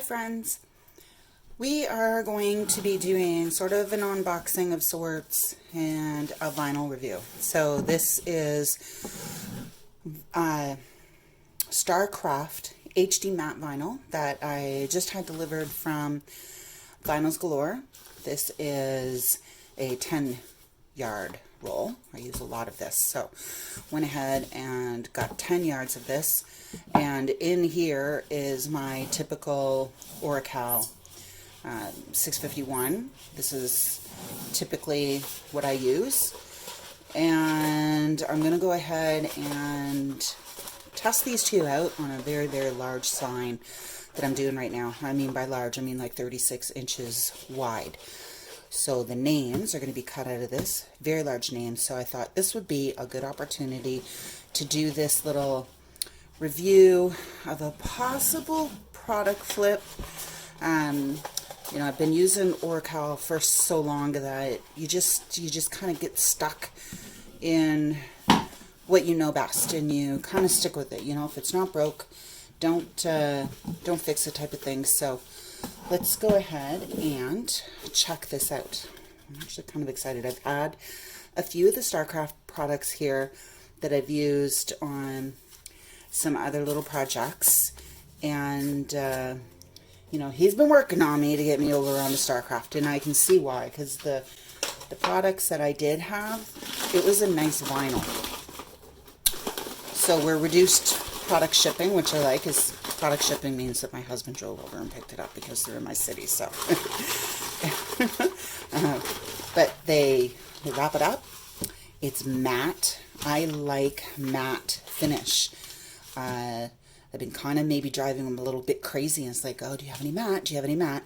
friends. We are going to be doing sort of an unboxing of sorts and a vinyl review. So this is StarCraft HD matte vinyl that I just had delivered from Vinyls Galore. This is a 10-yard roll. I use a lot of this, so went ahead and got 10 yards of this, and in here is my typical Oracal 651. This is typically what I use, and I'm going to go ahead and test these two out on a very, very large sign that I'm doing right now. I mean by large, I mean like 36 inches wide. So the names are going to be cut out of this, very large names. So I thought this would be a good opportunity to do this little review of a possible product flip. You know, I've been using Oracal for so long that you just kind of get stuck in what you know best, and you kind of stick with it. You know, if it's not broke, don't fix it type of thing. So let's go ahead and check this out. I'm actually kind of excited. I've had a few of the StarCraft products here that I've used on some other little projects, and you know, he's been working on me to get me over on the StarCraft, and I can see why, because the products that I did have, it was a nice vinyl. So we're reduced product shipping, which I like, is product shipping means that my husband drove over and picked it up because they're in my city. So but they wrap it up. It's matte. I like matte finish. I've been kind of maybe driving them a little bit crazy, and it's like, oh, do you have any matte? Do you have any matte?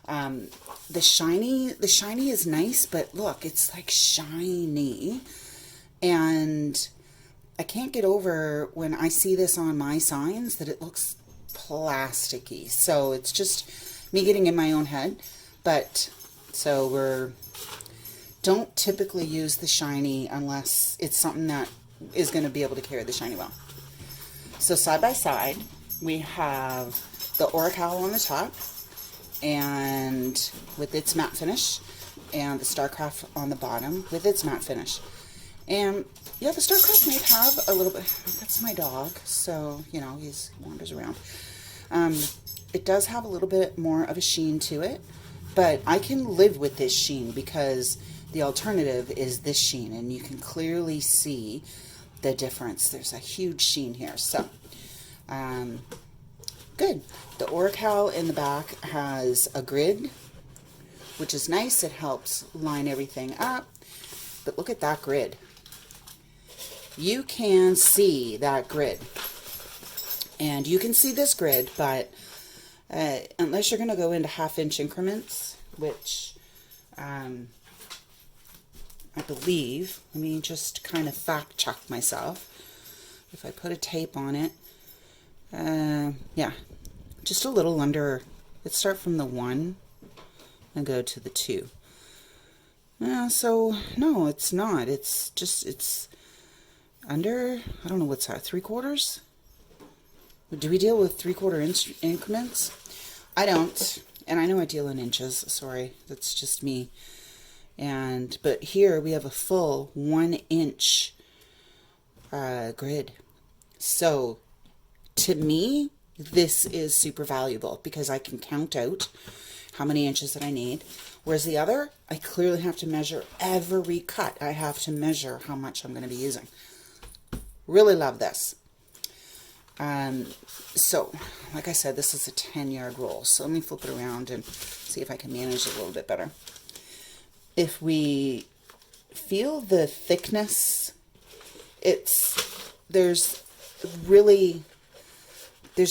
The shiny is nice, but look, it's like shiny, and I can't get over when I see this on my signs that it looks plasticky. So it's just me getting in my own head. But so don't typically use the shiny unless it's something that is going to be able to carry the shiny well. So side by side, we have the Oracal on the top, and with its matte finish, and the StarCraft on the bottom with its matte finish. And yeah, the StarCraft might have a little bit, that's my dog, so, you know, he wanders around. It does have a little bit more of a sheen to it, but I can live with this sheen because the alternative is this sheen, and you can clearly see the difference. There's a huge sheen here, so good. The Oracal in the back has a grid, which is nice. It helps line everything up, but look at that grid. You can see that grid, and you can see this grid, but unless you're going to go into half-inch increments, which I believe, let me just kind of fact check myself. If I put a tape on it, yeah, just a little under, let's start from the 1 and go to the 2. So no, it's not. It's just, it's under, I don't know what's that, 3/4? Do we deal with 3/4 increments? I don't, and I know I deal in inches, sorry, that's just me. But here we have a full 1-inch grid. So to me, this is super valuable because I can count out how many inches that I need. Whereas the other, I clearly have to measure every cut. I have to measure how much I'm going to be using. Really love this. So, like I said, this is a 10-yard roll. So let me flip it around and see if I can manage it a little bit better. If we feel the thickness, there's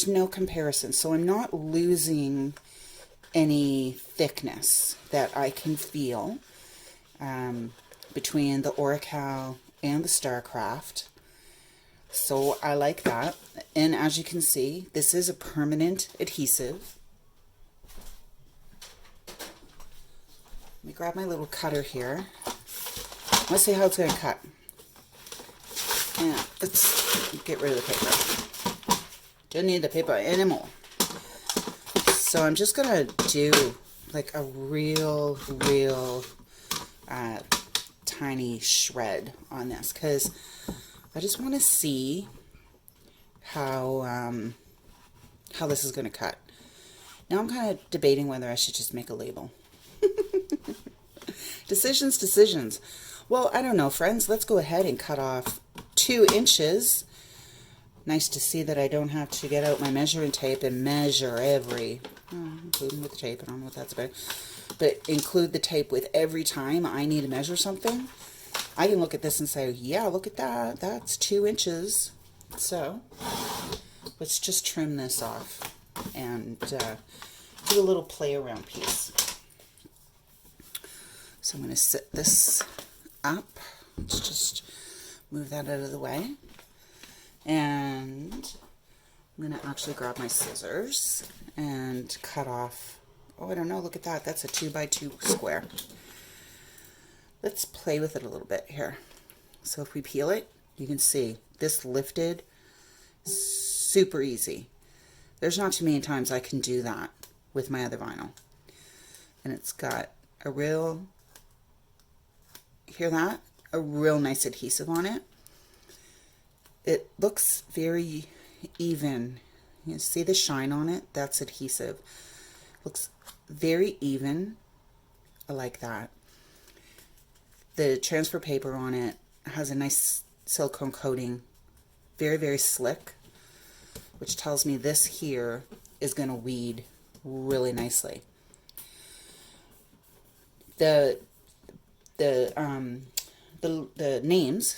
no comparison. So I'm not losing any thickness that I can feel between the Oracal and the StarCraft. So I like that. And as you can see, this is a permanent adhesive. Let me grab my little cutter here. Let's see how it's going to cut. Yeah, let's get rid of the paper. Don't need the paper anymore. So I'm just gonna do like a real tiny shred on this, because I just want to see how this is going to cut. Now I'm kind of debating whether I should just make a label. Decisions. Well, I don't know, friends. Let's go ahead and cut off 2 inches. Nice to see that I don't have to get out my measuring tape and measure every, including with the tape. I don't know what that's about. But include the tape with every time I need to measure something. I can look at this and say, yeah, look at that. That's 2 inches. So let's just trim this off and do a little play around piece. So I'm going to sit this up. Let's just move that out of the way. And I'm going to actually grab my scissors and cut off. Oh, I don't know. Look at that. That's a 2x2 square. Let's play with it a little bit here. So if we peel it, you can see this lifted super easy. There's not too many times I can do that with my other vinyl. And it's got a real, hear that? A real nice adhesive on it. It looks very even. You see the shine on it? That's adhesive. Looks very even. I like that. The transfer paper on it has a nice silicone coating. Very slick, which tells me this here is going to weed really nicely. The names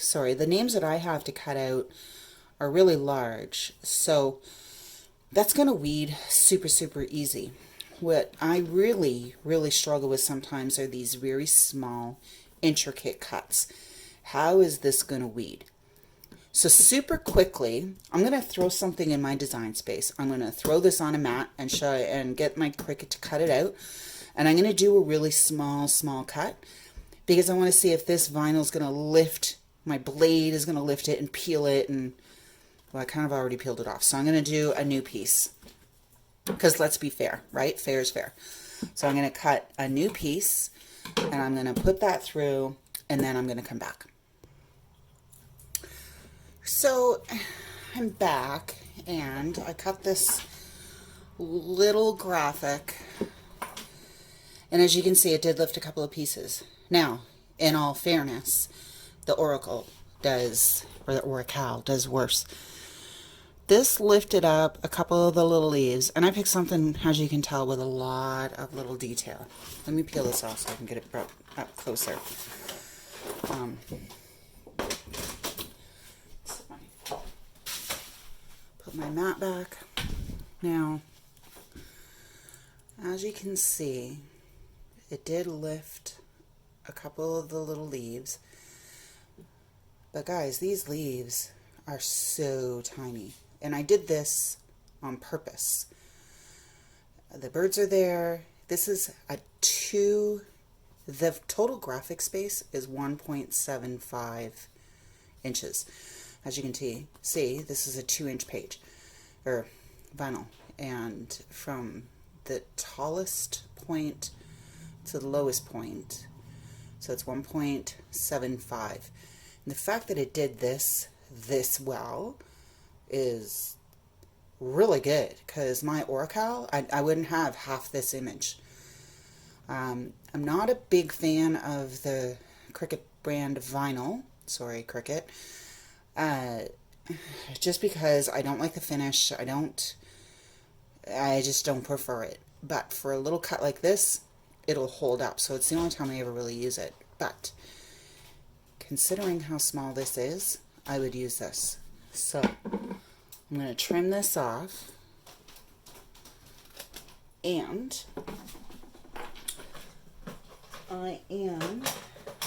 that I have to cut out are really large, so that's going to weed super easy. What I really struggle with sometimes are these very small, intricate cuts. How is this going to weed? So super quickly, I'm going to throw something in my design space. I'm going to throw this on a mat and show it and get my Cricut to cut it out. And I'm going to do a really small cut, because I want to see if this vinyl is going to lift, my blade is going to lift it and peel it. And well, I kind of already peeled it off. So I'm going to do a new piece, because let's be fair, right? Fair is fair. So I'm going to cut a new piece and I'm going to put that through, and then I'm going to come back. So I'm back, and I cut this little graphic, and as you can see, it did lift a couple of pieces. Now, in all fairness, the Oracle does, or the Oracal does worse. This lifted up a couple of the little leaves, and I picked something, as you can tell, with a lot of little detail. Let me peel this off so I can get it brought up closer. Put my mat back. Now, as you can see, it did lift a couple of the little leaves. But guys, these leaves are so tiny. And I did this on purpose. The birds are there. This is a the total graphic space is 1.75 inches. As you can see, this is a 2-inch page, or vinyl. And from the tallest point to the lowest point, so it's 1.75. And the fact that it did this well is really good, because my Oracal, I wouldn't have half this image. I'm not a big fan of the Cricut brand vinyl. Sorry, Cricut. Just because I don't like the finish. I just don't prefer it. But for a little cut like this, it'll hold up. So it's the only time I ever really use it. But considering how small this is, I would use this. So I'm going to trim this off, and I am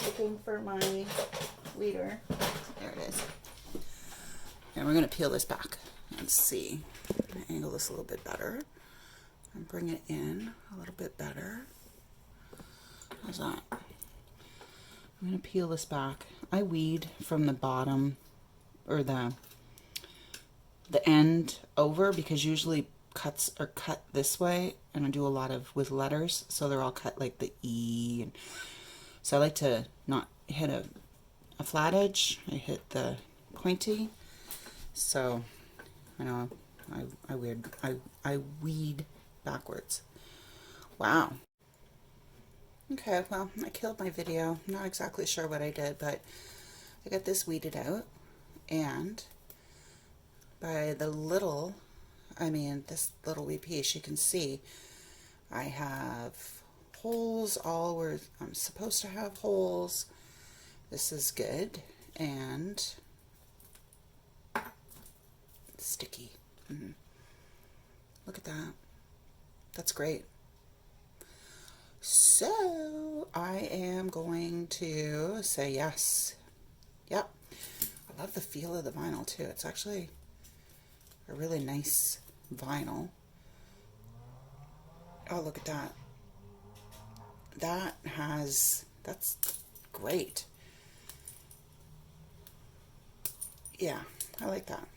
looking for my weeder. There it is. And we're going to peel this back and see. I'm going to angle this a little bit better and bring it in a little bit better. How's that? I'm going to peel this back. I weed from the bottom, or the end over, because usually cuts are cut this way, and I do a lot of with letters, so they're all cut like the E, and so I like to not hit a flat edge. I hit the pointy. So I know I weed backwards. Wow. Okay, well, I killed my video. I'm not exactly sure what I did, but I got this weeded out, and by the little, this little wee piece, you can see I have holes all where I'm supposed to have holes. This is good, and sticky. Look at that. That's great. So I am going to say yes. Yep. I love the feel of the vinyl too. It's actually a really nice vinyl. Oh, look at that. That's great. Yeah, I like that,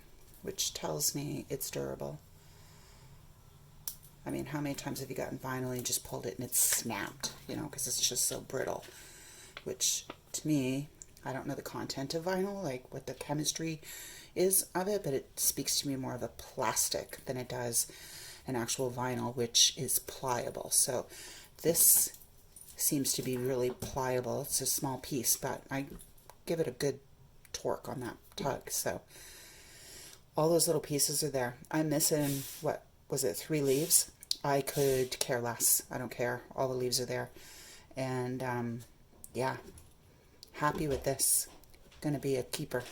which tells me it's durable. I mean, how many times have you gotten vinyl and you just pulled it and it's snapped, you know, because it's just so brittle, which to me, I don't know the content of vinyl, like what the chemistry is of it, but it speaks to me more of a plastic than it does an actual vinyl, which is pliable. So this seems to be really pliable. It's a small piece, but I give it a good torque on that tug. So all those little pieces are there. I'm missing, what was it, 3 leaves? I could care less. I don't care. All the leaves are there. And yeah, happy with this. Gonna be a keeper.